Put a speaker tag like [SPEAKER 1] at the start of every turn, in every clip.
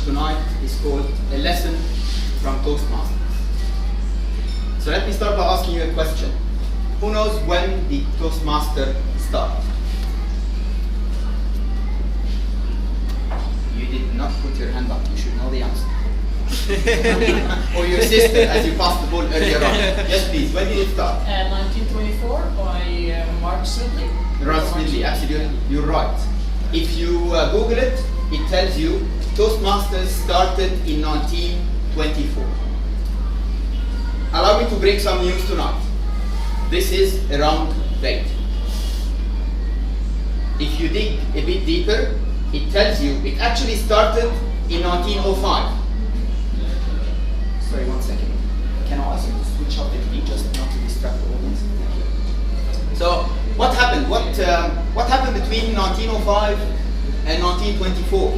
[SPEAKER 1] tonight is called A Lesson from Toastmasters. So let me start by asking you a question. Who knows when the Toastmaster started? You did not put your hand up. You should know the answer. Or your sister, as you passed the ball earlier on. Yes, please. When did it start?
[SPEAKER 2] 1924 by Mark Smedley.
[SPEAKER 1] Ralph Smedley, absolutely. You're right. If you Google it, it tells you Toastmasters started in 1924. Allow me to bring some news tonight. This is a wrong date. If you dig a bit deeper, it tells you it actually started in 1905. Sorry, 1 second. Can I ask you to switch off the TV just not to distract the audience? Thank you. So, what happened? What happened between 1905 and 1924?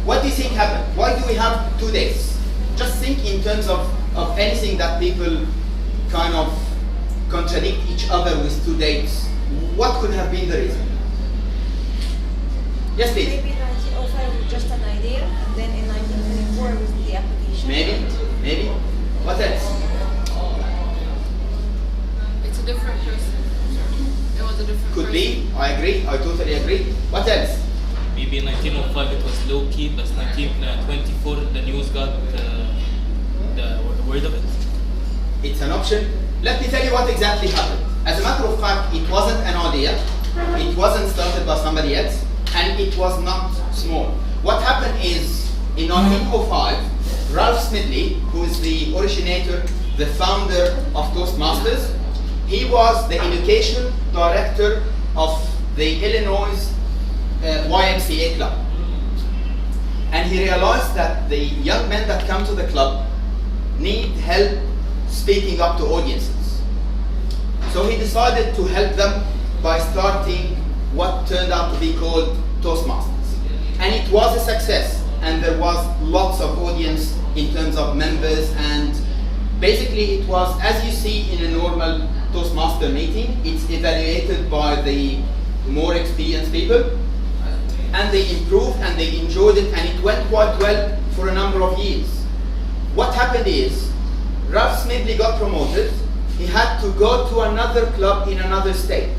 [SPEAKER 1] What do you think happened? Why do we have 2 days? Just think in terms of anything that people kind of contradict each other with 2 dates. What could have been the reason? Yes, please.
[SPEAKER 3] Maybe 1905 was just an idea, and then in 1924 was the application.
[SPEAKER 1] Maybe. What else?
[SPEAKER 4] It's a different person. It was a different
[SPEAKER 1] Could
[SPEAKER 4] person.
[SPEAKER 1] be. I agree. I totally agree. What else?
[SPEAKER 5] Maybe in 1905 it was low key, but 1924 the news got the word of it.
[SPEAKER 1] It's an option. Let me tell you what exactly happened. As a matter of fact, it wasn't an idea. It wasn't started by somebody else, and it was not small. What happened is, in 1905, Ralph Smedley, who is the originator, the founder of Toastmasters, he was the education director of the Illinois YMCA club. And he realized that the young men that come to the club need help speaking up to audiences. So he decided to help them by starting what turned out to be called Toastmasters. And it was a success, and there was lots of audience in terms of members, and basically it was, as you see in a normal Toastmaster meeting, it's evaluated by the more experienced people, and they improved and they enjoyed it, and it went quite well for a number of years. What happened is, Ralph Smedley got promoted. He had to go to another club in another state.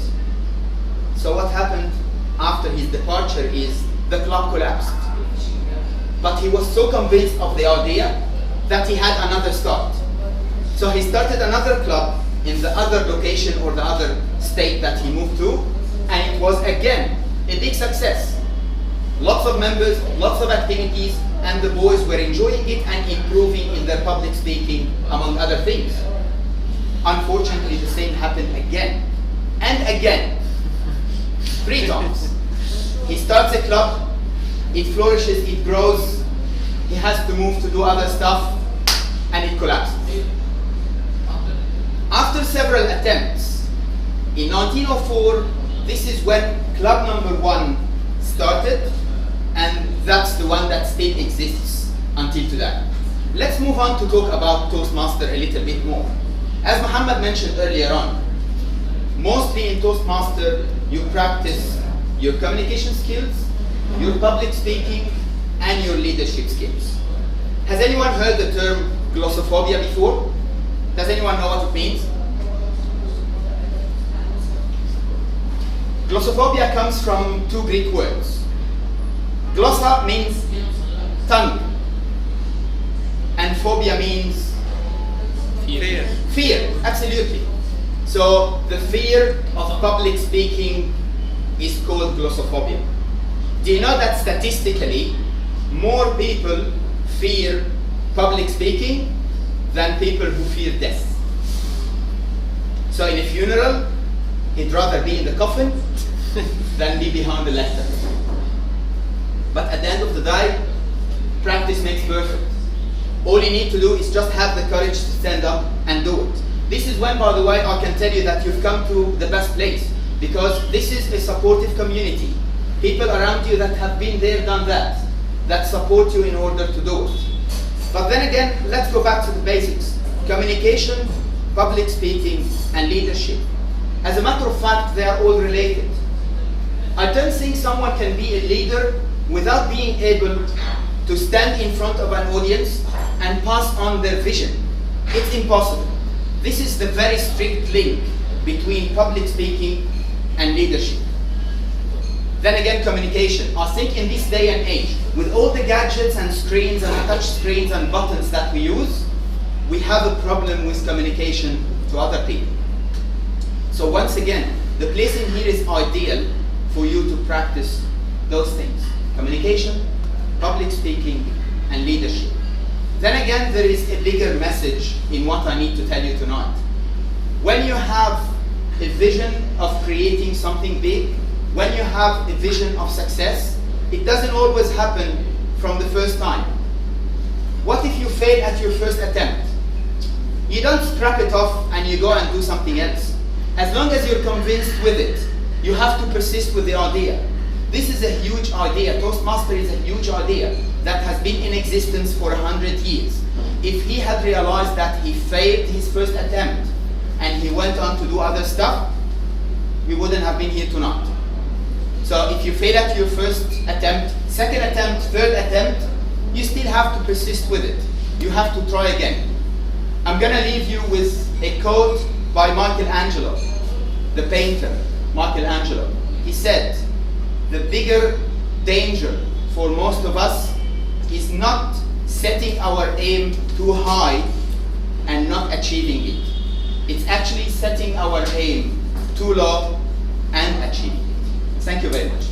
[SPEAKER 1] So what happened after his departure is the club collapsed. But he was so convinced of the idea that he had another start. So he started another club in the other location or the other state that he moved to, and it was again a big success. Lots of members, lots of activities, and the boys were enjoying it and improving in their public speaking, among other things. Unfortunately, the same happened again and again. 3 times. He starts a club, it flourishes, it grows, he has to move to do other stuff, and it collapses. After several attempts, in 1904, this is when club number 1 started, and that's the one that still exists until today. Let's move on to talk about Toastmaster a little bit more. As Muhammad mentioned earlier on, mostly in Toastmaster, you practice your communication skills, your public speaking, and your leadership skills. Has anyone heard the term glossophobia before? Does anyone know what it means? Glossophobia comes from 2 Greek words. Glossa means tongue, and phobia means fear, absolutely. So the fear of public speaking is called glossophobia. Do you know that statistically, more people fear public speaking than people who fear death? So in a funeral, he'd rather be in the coffin than be behind the lectern. But at the end of the day, practice makes perfect. All you need to do is just have the courage to stand up and do it. This is when, by the way, I can tell you that you've come to the best place, because this is a supportive community. People around you that have been there, done that support you in order to do it. But then again, let's go back to the basics. Communication, public speaking, and leadership. As a matter of fact, they are all related. I don't think someone can be a leader without being able to to stand in front of an audience and pass on their vision. It's impossible. This is the very strict link between public speaking and leadership. Then again, communication. I think in this day and age, with all the gadgets and screens and touch screens and buttons that we use, we have a problem with communication to other people. So once again, the place in here is ideal for you to practice those things. Communication, public speaking, and leadership. Then again, there is a bigger message in what I need to tell you tonight. When you have a vision of creating something big, when you have a vision of success, it doesn't always happen from the first time. What if you fail at your first attempt? You don't scrap it off and you go and do something else. As long as you're convinced with it, you have to persist with the idea. This is a huge idea. Toastmaster is a huge idea that has been in existence for 100 years. If he had realized that he failed his first attempt and he went on to do other stuff, we wouldn't have been here tonight. So if you fail at your first attempt, second attempt, third attempt, you still have to persist with it. You have to try again. I'm going to leave you with a quote by Michelangelo, the painter, Michelangelo. He said, the bigger danger for most of us is not setting our aim too high and not achieving it. It's actually setting our aim too low and achieving it. Thank you very much.